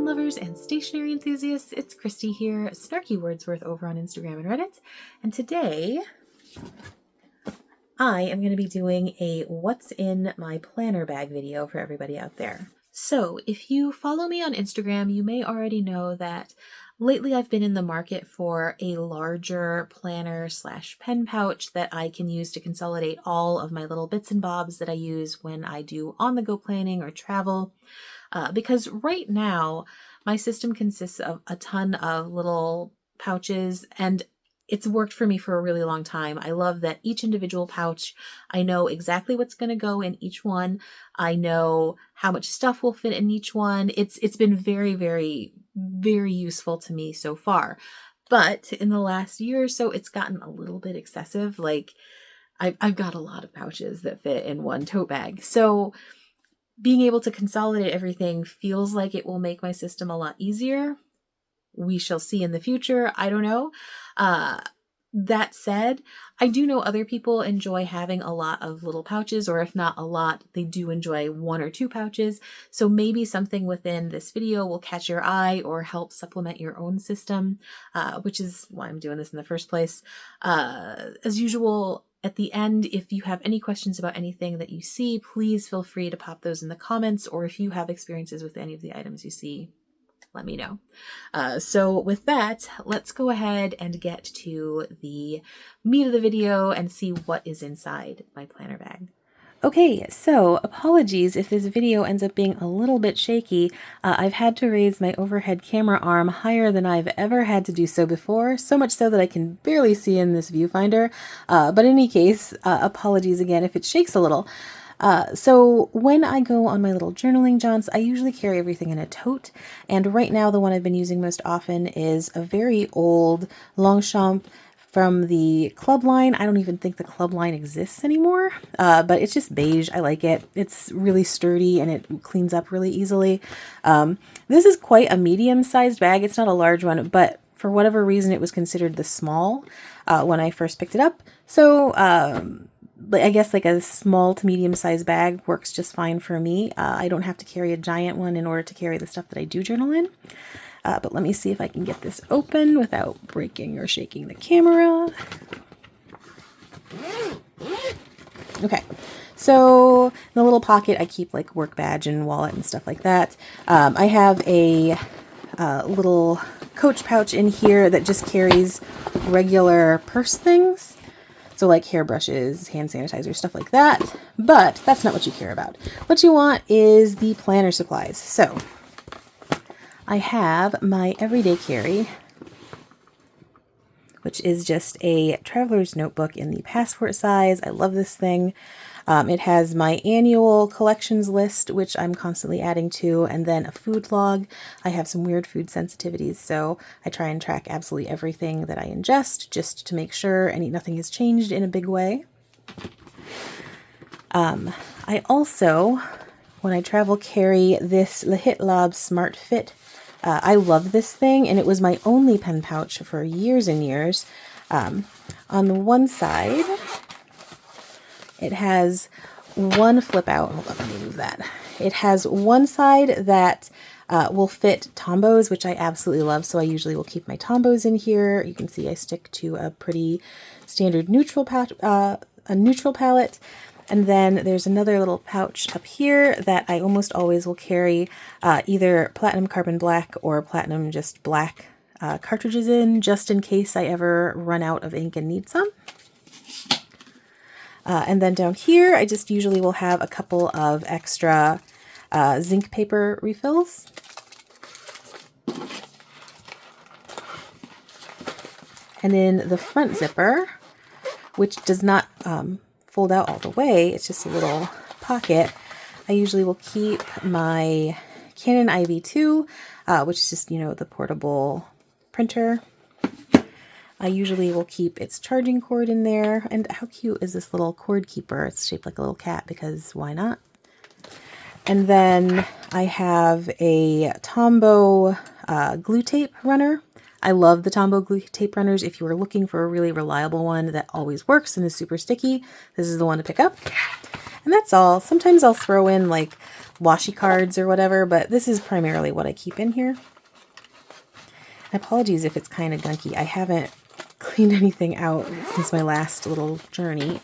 pen lovers and stationery enthusiasts, it's Christy here, Snarky Wordsworth over on Instagram and Reddit, and today I am going to be doing a what's in my planner bag video for everybody out there. So if you follow me on Instagram, you may already know that lately I've been in the market for a larger planner / pen pouch that I can use to consolidate all of my little bits and bobs that I use when I do on-the-go planning or travel. Because right now my system consists of a ton of little pouches, and it's worked for me for a really long time. I love that each individual pouch, I know exactly what's going to go in each one. I know how much stuff will fit in each one. It's been very, very, very useful to me so far. But in the last year or so, it's gotten a little bit excessive. Like I've got a lot of pouches that fit in one tote bag. So being able to consolidate everything feels like it will make my system a lot easier. We shall see in the future. I don't know. That said, I do know other people enjoy having a lot of little pouches, or if not a lot, they do enjoy 1 or 2 pouches. So maybe something within this video will catch your eye or help supplement your own system, which is why I'm doing this in the first place. As usual, at the end, if you have any questions about anything that you see, please feel free to pop those in the comments, or if you have experiences with any of the items you see, let me know. So with that, let's go ahead and get to the meat of the video and see what is inside my planner bag. Okay, so apologies if this video ends up being a little bit shaky. I've had to raise my overhead camera arm higher than I've ever had to do so before, so much so that I can barely see in this viewfinder. But in any case, apologies again if it shakes a little. So when I go on my little journaling jaunts, I usually carry everything in a tote. And right now, the one I've been using most often is a very old Longchamp from the club line. I don't even think the club line exists anymore, but it's just beige. I like it. It's really sturdy and it cleans up really easily. This is quite a medium-sized bag. It's not a large one, but for whatever reason, it was considered the small when I first picked it up. So I guess like a small to medium-sized bag works just fine for me. I don't have to carry a giant one in order to carry the stuff that I do journal in. But let me see if I can get this open without breaking or shaking the camera. Okay, so in the little pocket I keep like work badge and wallet and stuff like that. I have a little coach pouch in here that just carries regular purse things. So like hairbrushes, hand sanitizer, stuff like that. But that's not what you care about. What you want is the planner supplies. So I have my everyday carry, which is just a traveler's notebook in the passport size. I love this thing. It has my annual collections list, which I'm constantly adding to, and then a food log. I have some weird food sensitivities, so I try and track absolutely everything that I ingest just to make sure nothing has changed in a big way. I also, when I travel, carry this Lihit Smart Fit. I love this thing, and it was my only pen pouch for years and years. On the one side, it has one flip out. Hold on, let me move that. It has one side that will fit Tombos, which I absolutely love. So I usually will keep my Tombos in here. You can see I stick to a pretty standard neutral palette. And then there's another little pouch up here that I almost always will carry either platinum carbon black or platinum just black cartridges in, just in case I ever run out of ink and need some. And then down here, I just usually will have a couple of extra zinc paper refills. And in the front zipper, which does not fold out all the way, it's just a little pocket, I usually will keep my Canon IV2, which is just, the portable printer. I usually will keep its charging cord in there. And how cute is this little cord keeper? It's shaped like a little cat because why not? And then I have a Tombow glue tape runner. I love the Tombow glue tape runners. If you are looking for a really reliable one that always works and is super sticky, this is the one to pick up. And that's all. Sometimes I'll throw in like washi cards or whatever, but this is primarily what I keep in here. Apologies if it's kind of gunky. I haven't cleaned anything out since my last little journey.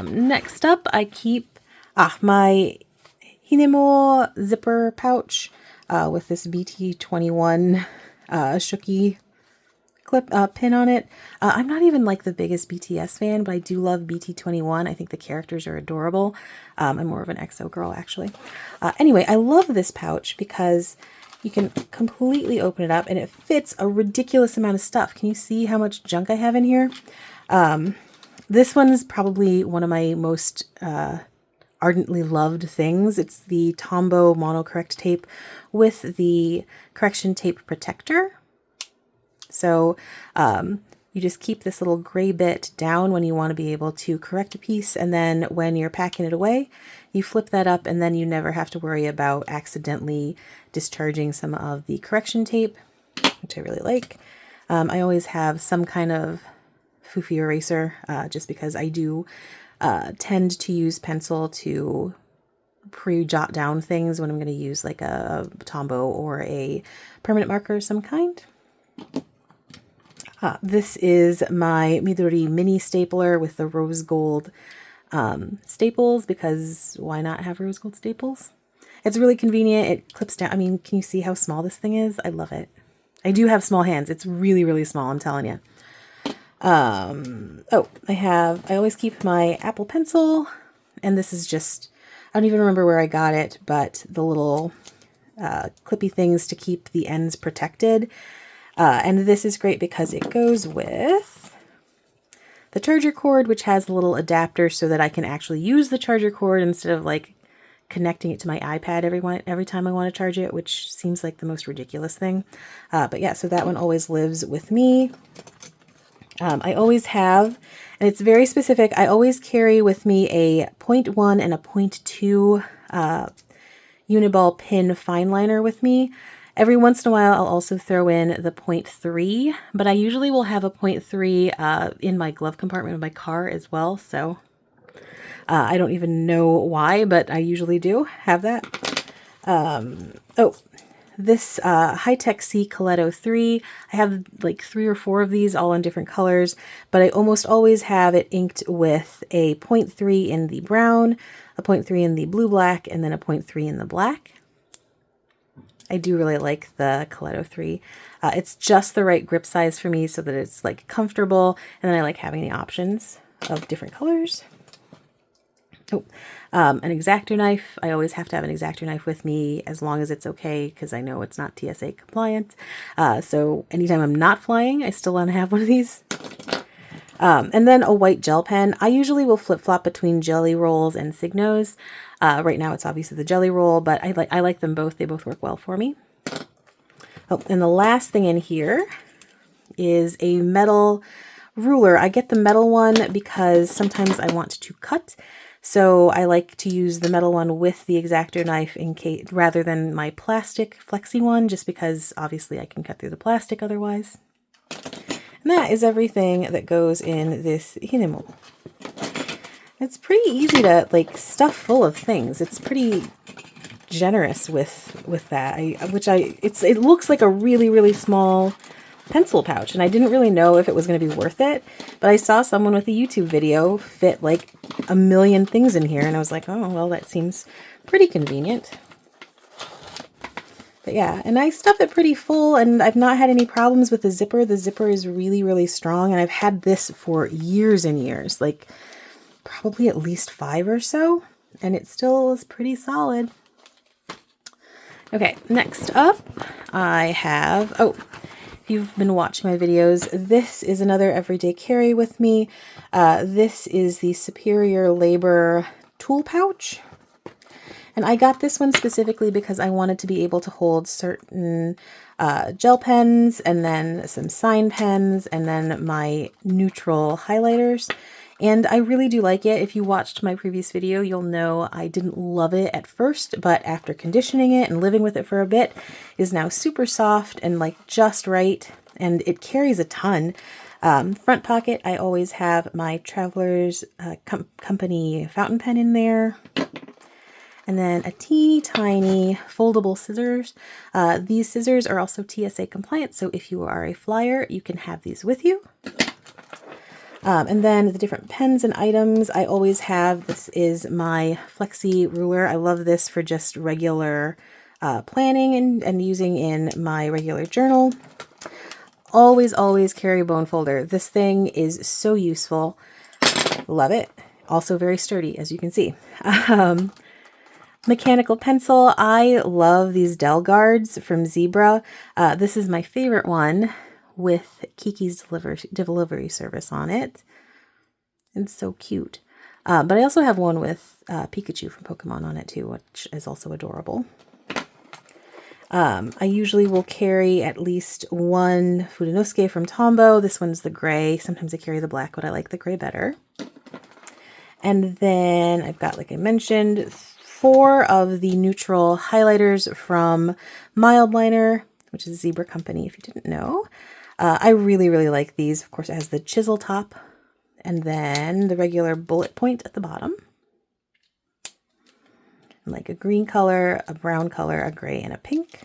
Next up, I keep my Hinemo zipper pouch with this BT21 Shooky clip pin on it. I'm not even like the biggest BTS fan, but I do love BT21. I think the characters are adorable. I'm more of an EXO girl, actually. Anyway, I love this pouch because you can completely open it up and it fits a ridiculous amount of stuff. Can you see how much junk I have in here? This one is probably one of my most ardently loved things. It's the Tombow monocorrect tape with the correction tape protector. So you just keep this little gray bit down when you want to be able to correct a piece, and then when you're packing it away, you flip that up, and then you never have to worry about accidentally discharging some of the correction tape, which I really like. I always have some kind of foofy eraser, just because I do tend to use pencil to pre-jot down things when I'm going to use like a Tombow or a permanent marker of some kind. This is my Midori mini stapler with the rose gold staples, because why not have rose gold staples? It's really convenient. It clips down. I mean, can you see how small this thing is? I love it. I do have small hands. It's really, really small, I'm telling you. Oh, I always keep my Apple Pencil, and this is just, I don't even remember where I got it, but the little clippy things to keep the ends protected. And this is great because it goes with the charger cord, which has a little adapter so that I can actually use the charger cord instead of like connecting it to my iPad every time I want to charge it, which seems like the most ridiculous thing. But yeah, so that one always lives with me. I always have, and it's very specific, I always carry with me a 0.1 and a 0.2 Uniball pin fine liner with me. Every once in a while, I'll also throw in the 0.3, but I usually will have a 0.3 in my glove compartment of my car as well, so I don't even know why, but I usually do have that. This High-Tech C Coletto 3, I have like 3 or 4 of these all in different colors, but I almost always have it inked with a 0.3 in the brown, a 0.3 in the blue-black, and then a 0.3 in the black. I do really like the Coletto 3. It's just the right grip size for me so that it's like comfortable, and then I like having the options of different colors. An X-Acto knife. I always have to have an X-Acto knife with me as long as it's okay, because I know it's not TSA compliant. So anytime I'm not flying, I still want to have one of these. And then a white gel pen. I usually will flip-flop between jelly rolls and Signos. Right now it's obviously the jelly roll, but I like them both. They both work well for me. Oh, and the last thing in here is a metal ruler. I get the metal one because sometimes I want to cut. So I like to use the metal one with the X-Acto knife in case, rather than my plastic flexi one, just because obviously I can cut through the plastic otherwise. And that is everything that goes in this Hinemo. It's pretty easy to like stuff full of things. It's pretty generous with that. It looks like a really, really small pencil pouch, and I didn't really know if it was going to be worth it, but I saw someone with a YouTube video fit like a million things in here, and I was like, oh, well, that seems pretty convenient. But yeah, and I stuff it pretty full, and I've not had any problems with the zipper. The zipper is really, really strong, and I've had this for years and years, like probably at least 5 or so, and it still is pretty solid. Okay, next up I have, if you've been watching my videos, this is another everyday carry with me. This is the Superior Labor tool pouch. And I got this one specifically because I wanted to be able to hold certain gel pens, and then some sign pens, and then my neutral highlighters. And I really do like it. If you watched my previous video, you'll know I didn't love it at first, but after conditioning it and living with it for a bit, it is now super soft and like just right, and it carries a ton. Front pocket, I always have my Traveler's Company fountain pen in there. And then a teeny tiny foldable scissors. These scissors are also TSA compliant, so if you are a flyer, you can have these with you. And then the different pens and items I always have. This is my Flexi ruler. I love this for just regular planning and using in my regular journal. Always, always carry a bone folder. This thing is so useful. Love it. Also very sturdy, as you can see. Mechanical pencil. I love these Del Guards from Zebra. This is my favorite one with Kiki's delivery service on it. It's so cute. But I also have one with Pikachu from Pokemon on it too, which is also adorable. I usually will carry at least one Fudenosuke from Tombow. This one's the gray. Sometimes I carry the black, but I like the gray better. And then I've got, like I mentioned, 4 of the neutral highlighters from Mildliner, which is a Zebra company, if you didn't know. I really, really like these. Of course, it has the chisel top and then the regular bullet point at the bottom. Like a green color, a brown color, a gray, and a pink.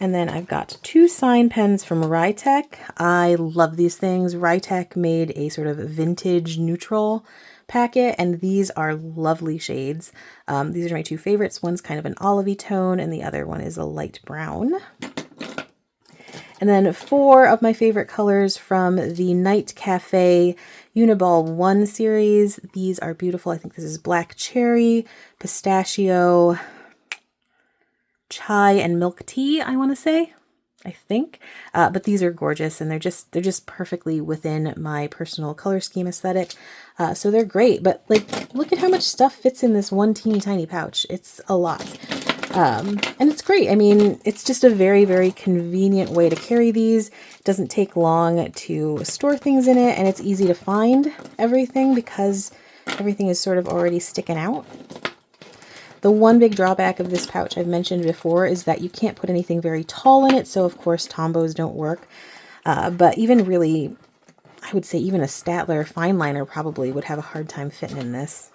And then I've got 2 sign pens from Rytech. I love these things. Rytech made a sort of vintage neutral packet, and these are lovely shades. These are my 2 favorites. One's kind of an olivey tone, and the other one is a light brown. And then 4 of my favorite colors from the Night Cafe Uniball 1 series. These are beautiful. I think this is black cherry, pistachio, chai, and milk tea, I want to say. I think. But these are gorgeous, and they're just perfectly within my personal color scheme aesthetic. So they're great. But like, look at how much stuff fits in this one teeny tiny pouch. It's a lot. And it's great. I mean, it's just a very, very convenient way to carry these. It doesn't take long to store things in it, and it's easy to find everything because everything is sort of already sticking out. The one big drawback of this pouch I've mentioned before is that you can't put anything very tall in it, so of course Tombows don't work. But even really, I would say even a Statler fine liner probably would have a hard time fitting in this.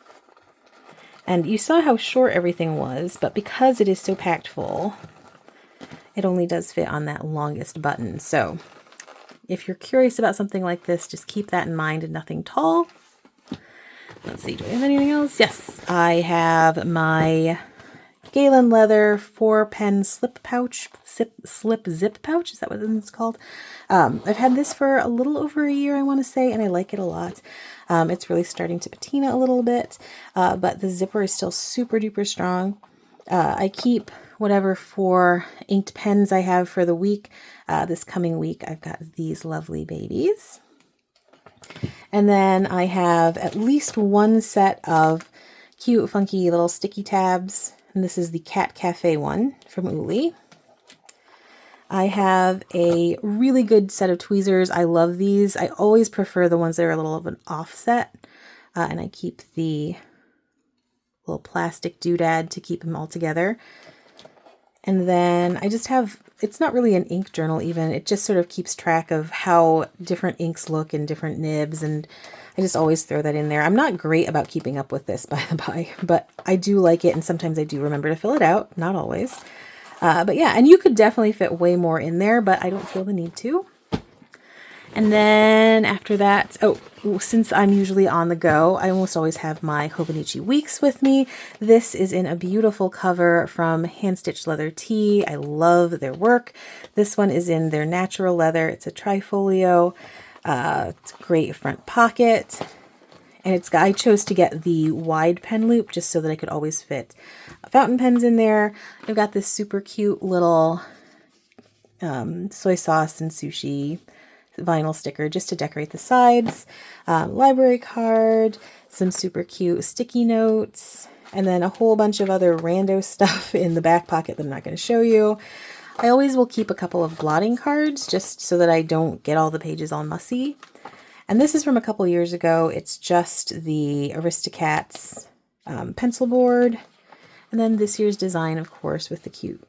And you saw how short everything was, but because it is so packed full, it only does fit on that longest button. So if you're curious about something like this, just keep that in mind and nothing tall. Let's see, do I have anything else? Yes, I have my Galen leather 4-pen slip zip pouch. Is that what it's called? I've had this for a little over a year, I want to say, and I like it a lot. It's really starting to patina a little bit, but the zipper is still super duper strong. I keep whatever 4 inked pens I have for the week. This coming week, I've got these lovely babies. And then I have at least 1 set of cute, funky little sticky tabs. And this is the Cat Cafe one from Uli. I have a really good set of tweezers. I love these. I always prefer the ones that are a little of an offset. And I keep the little plastic doodad to keep them all together. And then I just have, it's not really an ink journal even. It just sort of keeps track of how different inks look and different nibs. And I just always throw that in there. I'm not great about keeping up with this, by the by, but I do like it. And sometimes I do remember to fill it out. Not always. But yeah, and you could definitely fit way more in there, but I don't feel the need to. And then after that, since I'm usually on the go, I almost always have my Hobonichi Weeks with me. This is in a beautiful cover from HandStitchedLeatherT. I love their work. This one is in their natural leather. It's a trifolio. It's a great front pocket. And I chose to get the wide pen loop just so that I could always fit fountain pens in there. I've got this super cute little soy sauce and sushi vinyl sticker just to decorate the sides. Library card, some super cute sticky notes, and then a whole bunch of other rando stuff in the back pocket that I'm not going to show you. I always will keep a couple of blotting cards just so that I don't get all the pages all mussy. And this is from a couple years ago. It's just the Aristocats pencil board. And then this year's design, of course, with the cute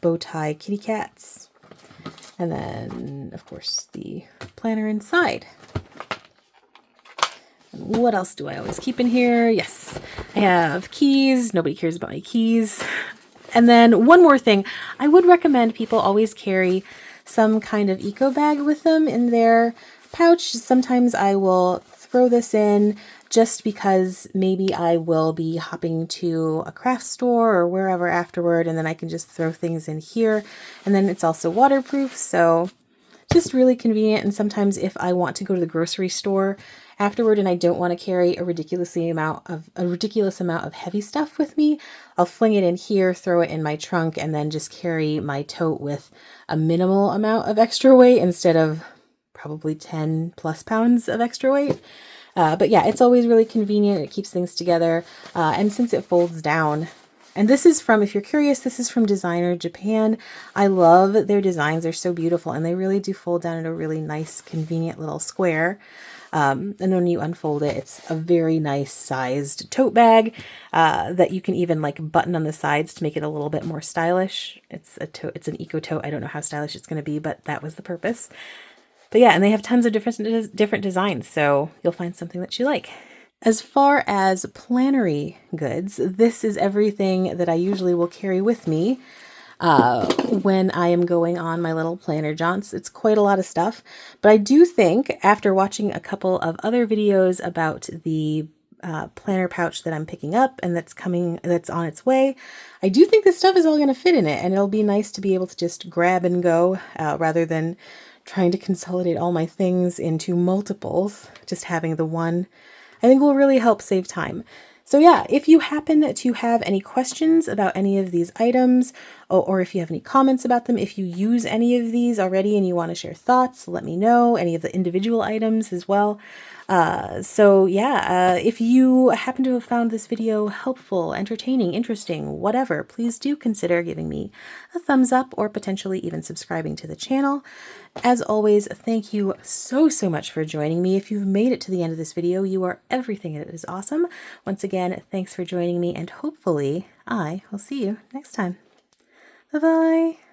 bow tie kitty cats. And then, of course, the planner inside. What else do I always keep in here? Yes, I have keys. Nobody cares about my keys. And then one more thing, I would recommend people always carry some kind of eco bag with them in their pouch. Sometimes I will throw this in just because maybe I will be hopping to a craft store or wherever afterward, and then I can just throw things in here. And then it's also waterproof, so just really convenient. And sometimes if I want to go to the grocery store afterward and I don't want to carry a ridiculous amount of heavy stuff with me, I'll fling it in here, throw it in my trunk, and then just carry my tote with a minimal amount of extra weight instead of probably 10 plus pounds of extra weight. But yeah, it's always really convenient. It keeps things together. And since it folds down, and this is from, if you're curious, this is from Designer Japan. I love their designs. They're so beautiful, and they really do fold down in a really nice, convenient little square. And then when you unfold it, it's a very nice sized tote bag that you can even like button on the sides to make it a little bit more stylish. It's an eco tote. I don't know how stylish it's going to be, but that was the purpose. But yeah, and they have tons of different designs, so you'll find something that you like. As far as plannery goods, this is everything that I usually will carry with me when I am going on my little planner jaunts. It's quite a lot of stuff, but I do think after watching a couple of other videos about the planner pouch that I'm picking up and that's on its way, I do think this stuff is all going to fit in it, and it'll be nice to be able to just grab and go rather than trying to consolidate all my things into multiples. Just having the one, I think, will really help save time. So yeah, if you happen to have any questions about any of these items, or if you have any comments about them, if you use any of these already and you want to share thoughts, let me know. Any of the individual items as well. If you happen to have found this video helpful, entertaining, interesting, whatever, please do consider giving me a thumbs up or potentially even subscribing to the channel. As always, thank you so much for joining me. If you've made it to the end of this video, you are everything that is awesome. Once again, thanks for joining me, and hopefully I will see you next time. Bye-bye.